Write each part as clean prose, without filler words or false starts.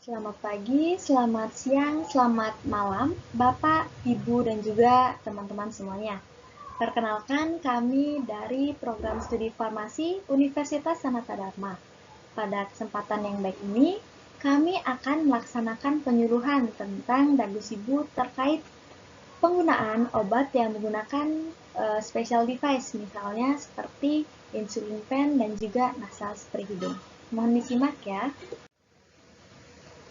Selamat pagi, selamat siang, selamat malam, Bapak, Ibu, dan juga teman-teman semuanya. Perkenalkan, kami dari Program Studi Farmasi Universitas Sanata Dharma. Pada kesempatan yang baik ini, kami akan melaksanakan penyuluhan tentang dagu sibu terkait penggunaan obat yang menggunakan special device, misalnya seperti insulin pen dan juga nasal spray hidung. Mohon disimak ya.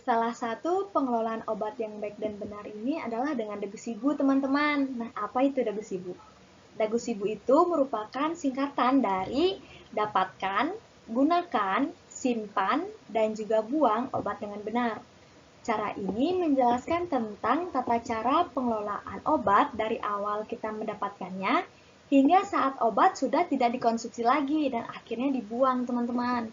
Salah satu pengelolaan obat yang baik dan benar ini adalah dengan dagu sibu, teman-teman. Nah, apa itu dagu sibu? Dagu sibu itu merupakan singkatan dari dapatkan, gunakan, simpan, dan juga buang obat dengan benar. Cara ini menjelaskan tentang tata cara pengelolaan obat dari awal kita mendapatkannya hingga saat obat sudah tidak dikonsumsi lagi dan akhirnya dibuang, teman-teman.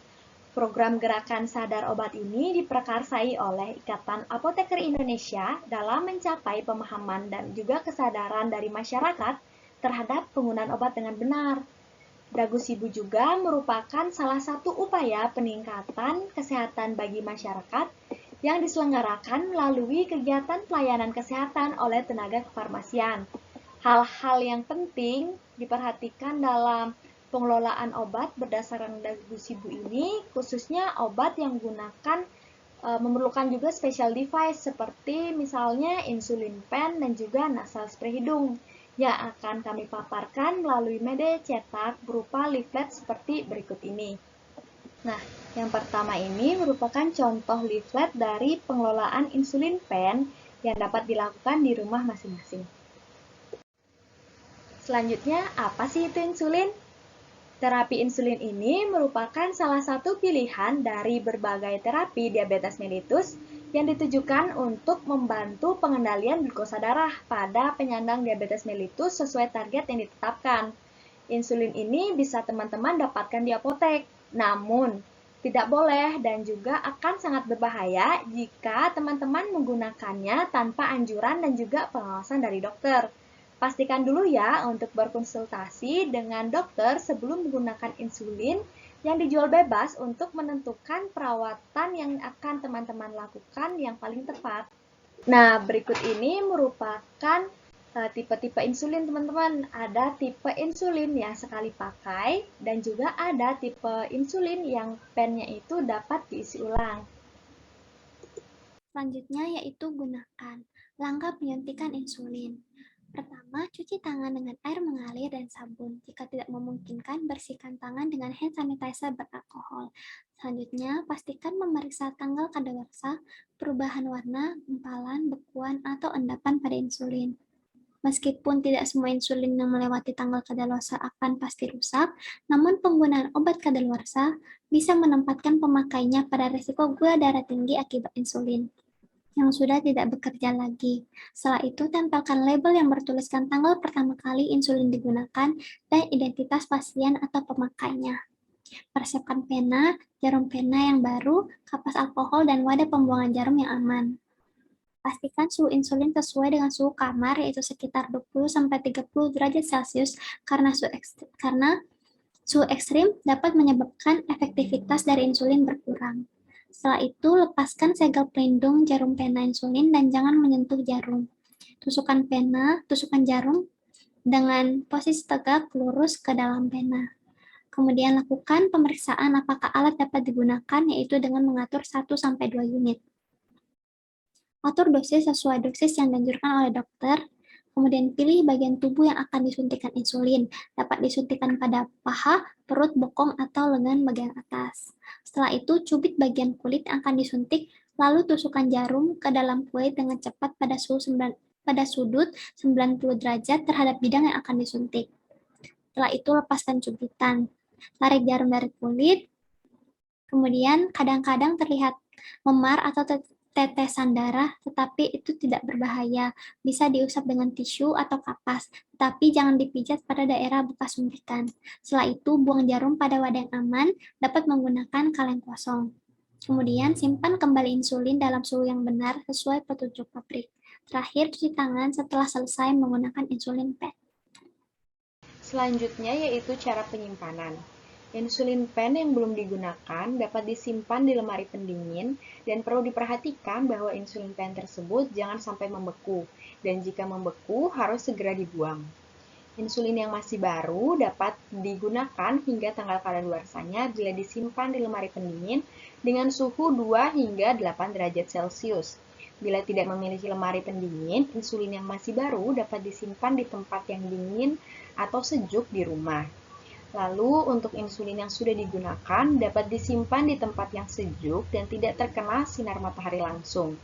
Program Gerakan Sadar Obat ini diprakarsai oleh Ikatan Apoteker Indonesia dalam mencapai pemahaman dan juga kesadaran dari masyarakat terhadap penggunaan obat dengan benar. Dagu sibu juga merupakan salah satu upaya peningkatan kesehatan bagi masyarakat yang diselenggarakan melalui kegiatan pelayanan kesehatan oleh tenaga kefarmasian. Hal-hal yang penting diperhatikan dalam pengelolaan obat berdasarkan dagu sibu ini, khususnya obat yang menggunakan memerlukan juga special device seperti misalnya insulin pen dan juga nasal spray hidung yang akan kami paparkan melalui media cetak berupa leaflet seperti berikut ini. Nah, yang pertama ini merupakan contoh leaflet dari pengelolaan insulin pen yang dapat dilakukan di rumah masing-masing. Selanjutnya, apa sih itu insulin? Terapi insulin ini merupakan salah satu pilihan dari berbagai terapi diabetes mellitus yang ditujukan untuk membantu pengendalian glukosa darah pada penyandang diabetes mellitus sesuai target yang ditetapkan. Insulin ini bisa teman-teman dapatkan di apotek, namun tidak boleh dan juga akan sangat berbahaya jika teman-teman menggunakannya tanpa anjuran dan juga pengawasan dari dokter. Pastikan dulu ya untuk berkonsultasi dengan dokter sebelum menggunakan insulin yang dijual bebas untuk menentukan perawatan yang akan teman-teman lakukan yang paling tepat. Nah, berikut ini merupakan tipe-tipe insulin, teman-teman. Ada tipe insulin yang sekali pakai dan juga ada tipe insulin yang pennya itu dapat diisi ulang. Selanjutnya yaitu gunakan langkah penyuntikan insulin. Pertama, cuci tangan dengan air mengalir dan sabun. Jika tidak memungkinkan, bersihkan tangan dengan hand sanitizer beralkohol. Selanjutnya, pastikan memeriksa tanggal kadaluarsa, perubahan warna, gumpalan, bekuan, atau endapan pada insulin. Meskipun tidak semua insulin yang melewati tanggal kadaluarsa akan pasti rusak, namun penggunaan obat kadaluarsa bisa menempatkan pemakainya pada risiko gula darah tinggi akibat insulin yang sudah tidak bekerja lagi. Setelah itu, tempelkan label yang bertuliskan tanggal pertama kali insulin digunakan dan identitas pasien atau pemakainya. Persiapkan pena, jarum pena yang baru, kapas alkohol, dan wadah pembuangan jarum yang aman. Pastikan suhu insulin sesuai dengan suhu kamar, yaitu sekitar 20-30 derajat Celcius, karena suhu ekstrim dapat menyebabkan efektivitas dari insulin berkurang. Setelah itu, lepaskan segel pelindung jarum pena insulin dan jangan menyentuh jarum. Tusukkan jarum dengan posisi tegak lurus ke dalam pena. Kemudian lakukan pemeriksaan apakah alat dapat digunakan, yaitu dengan mengatur 1-2 unit. Atur dosis sesuai dosis yang dianjurkan oleh dokter. Kemudian pilih bagian tubuh yang akan disuntikan insulin. Dapat disuntikan pada paha, perut, bokong, atau lengan bagian atas. Setelah itu, cubit bagian kulit yang akan disuntik, lalu tusukkan jarum ke dalam kulit dengan cepat pada sudut 90 derajat terhadap bidang yang akan disuntik. Setelah itu, lepaskan cubitan. Tarik jarum dari kulit. Kemudian, kadang-kadang terlihat memar atau tetesan darah, tetapi itu tidak berbahaya. Bisa diusap dengan tisu atau kapas, tetapi jangan dipijat pada daerah bekas suntikan. Setelah itu, buang jarum pada wadah yang aman, dapat menggunakan kaleng kosong. Kemudian, simpan kembali insulin dalam suhu yang benar sesuai petunjuk pabrik. Terakhir, cuci tangan setelah selesai menggunakan insulin pen. Selanjutnya yaitu cara penyimpanan. Insulin pen yang belum digunakan dapat disimpan di lemari pendingin dan perlu diperhatikan bahwa insulin pen tersebut jangan sampai membeku dan jika membeku harus segera dibuang. Insulin yang masih baru dapat digunakan hingga tanggal kadaluarsanya bila disimpan di lemari pendingin dengan suhu 2 hingga 8 derajat Celcius. Bila tidak memiliki lemari pendingin, insulin yang masih baru dapat disimpan di tempat yang dingin atau sejuk di rumah. Lalu, untuk insulin yang sudah digunakan dapat disimpan di tempat yang sejuk dan tidak terkena sinar matahari langsung.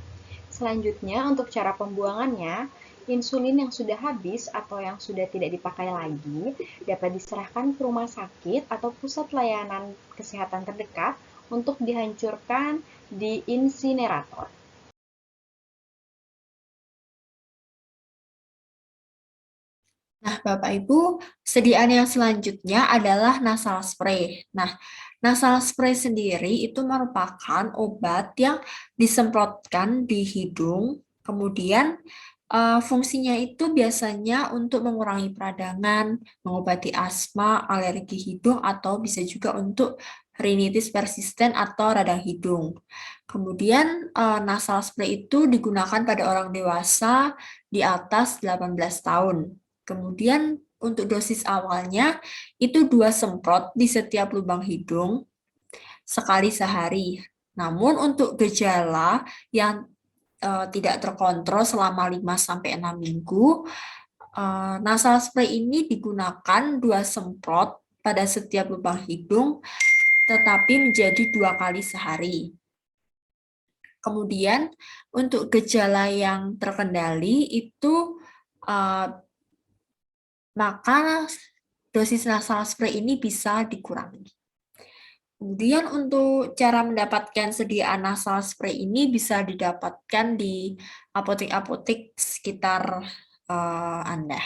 Selanjutnya, untuk cara pembuangannya, insulin yang sudah habis atau yang sudah tidak dipakai lagi dapat diserahkan ke rumah sakit atau pusat layanan kesehatan terdekat untuk dihancurkan di insinerator. Nah, Bapak Ibu, sediaan yang selanjutnya adalah nasal spray. Nah, nasal spray sendiri itu merupakan obat yang disemprotkan di hidung, kemudian fungsinya itu biasanya untuk mengurangi peradangan, mengobati asma, alergi hidung, atau bisa juga untuk rinitis persisten atau radang hidung. Kemudian nasal spray itu digunakan pada orang dewasa di atas 18 tahun. Kemudian untuk dosis awalnya itu 2 semprot di setiap lubang hidung sekali sehari. Namun untuk gejala yang tidak terkontrol selama 5-6 minggu, nasal spray ini digunakan 2 semprot pada setiap lubang hidung tetapi menjadi 2 kali sehari. Kemudian untuk gejala yang terkendali itu maka dosis nasal spray ini bisa dikurangi. Kemudian untuk cara mendapatkan sediaan nasal spray ini bisa didapatkan di apotek-apotek sekitar Anda.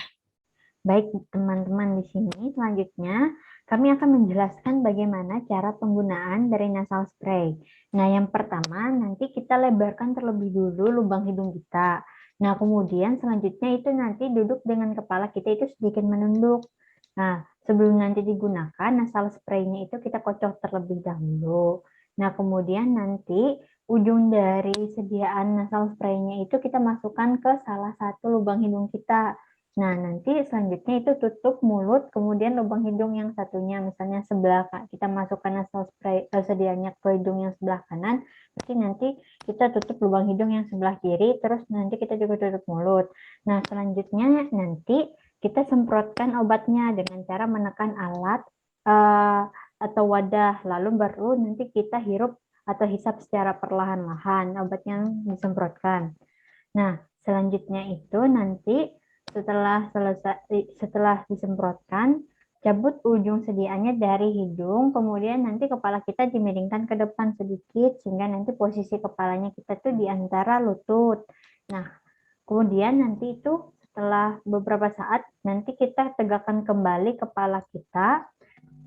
Baik teman-teman, di sini selanjutnya kami akan menjelaskan bagaimana cara penggunaan dari nasal spray. Nah, yang pertama nanti kita lebarkan terlebih dulu lubang hidung kita. Nah, kemudian selanjutnya itu nanti duduk dengan kepala kita itu sedikit menunduk. Nah, sebelum nanti digunakan nasal spray-nya itu kita kocok terlebih dahulu. Nah, kemudian nanti ujung dari sediaan nasal spray-nya itu kita masukkan ke salah satu lubang hidung kita. Nah, nanti selanjutnya itu tutup mulut, kemudian lubang hidung yang satunya, misalnya sebelah kita masukkan nasal spray sedianya ke hidung yang sebelah kanan, nanti kita tutup lubang hidung yang sebelah kiri, terus nanti kita juga tutup mulut. Nah, selanjutnya nanti kita semprotkan obatnya dengan cara menekan alat atau wadah, lalu baru nanti kita hirup atau hisap secara perlahan-lahan obat yang disemprotkan. Nah, selanjutnya itu nanti setelah disemprotkan, cabut ujung sediaannya dari hidung, kemudian nanti kepala kita dimiringkan ke depan sedikit, sehingga nanti posisi kepalanya kita tuh di antara lutut. Nah, kemudian nanti itu setelah beberapa saat, nanti kita tegakkan kembali kepala kita,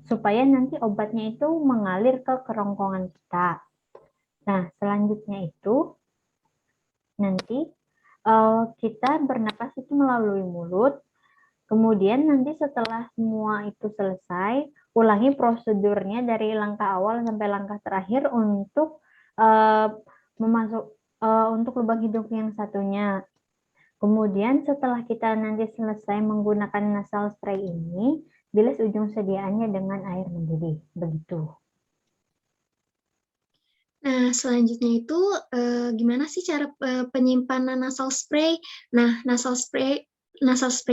supaya nanti obatnya itu mengalir ke kerongkongan kita. Nah, selanjutnya itu, nanti kita bernapas itu melalui mulut, kemudian nanti setelah semua itu selesai, ulangi prosedurnya dari langkah awal sampai langkah terakhir untuk untuk lubang hidung yang satunya. Kemudian setelah kita nanti selesai menggunakan nasal spray ini, bilas ujung sediaannya dengan air mendidih, begitu. Nah, selanjutnya itu gimana sih cara penyimpanan nasal spray? Nah, nasal spray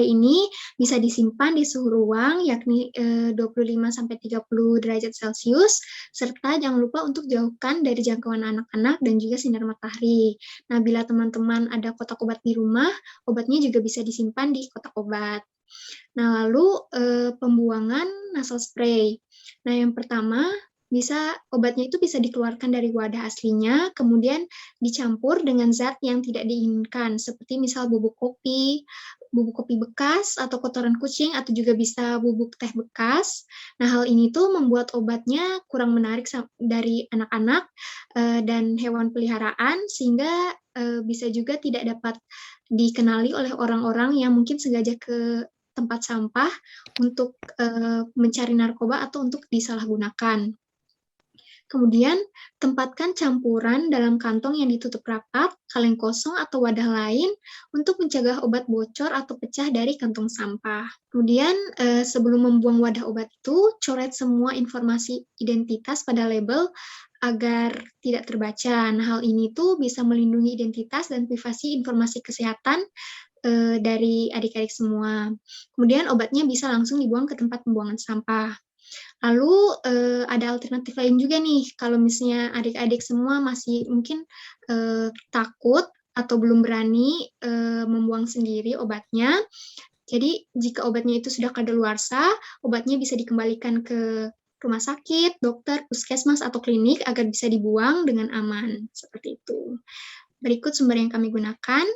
ini bisa disimpan di suhu ruang yakni 25-30 derajat Celcius, serta jangan lupa untuk jauhkan dari jangkauan anak-anak dan juga sinar matahari. Nah, bila teman-teman ada kotak obat di rumah, obatnya juga bisa disimpan di kotak obat. Nah, lalu pembuangan nasal spray. Nah, yang pertama, obatnya itu bisa dikeluarkan dari wadah aslinya, kemudian dicampur dengan zat yang tidak diinginkan, seperti misal bubuk kopi bekas, atau kotoran kucing, atau juga bisa bubuk teh bekas. Nah, hal ini tuh membuat obatnya kurang menarik dari anak-anak dan hewan peliharaan, sehingga bisa juga tidak dapat dikenali oleh orang-orang yang mungkin sengaja ke tempat sampah untuk mencari narkoba atau untuk disalahgunakan. Kemudian, tempatkan campuran dalam kantong yang ditutup rapat, kaleng kosong, atau wadah lain untuk mencegah obat bocor atau pecah dari kantong sampah. Kemudian, sebelum membuang wadah obat itu, coret semua informasi identitas pada label agar tidak terbaca. Nah, hal ini tuh bisa melindungi identitas dan privasi informasi kesehatan dari adik-adik semua. Kemudian, obatnya bisa langsung dibuang ke tempat pembuangan sampah. Lalu ada alternatif lain juga nih, kalau misalnya adik-adik semua masih mungkin takut atau belum berani membuang sendiri obatnya. Jadi jika obatnya itu sudah kadaluarsa, obatnya bisa dikembalikan ke rumah sakit, dokter, puskesmas, atau klinik agar bisa dibuang dengan aman. Seperti itu. Berikut sumber yang kami gunakan.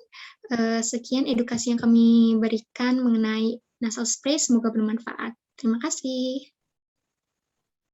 Sekian edukasi yang kami berikan mengenai nasal spray, semoga bermanfaat. Terima kasih.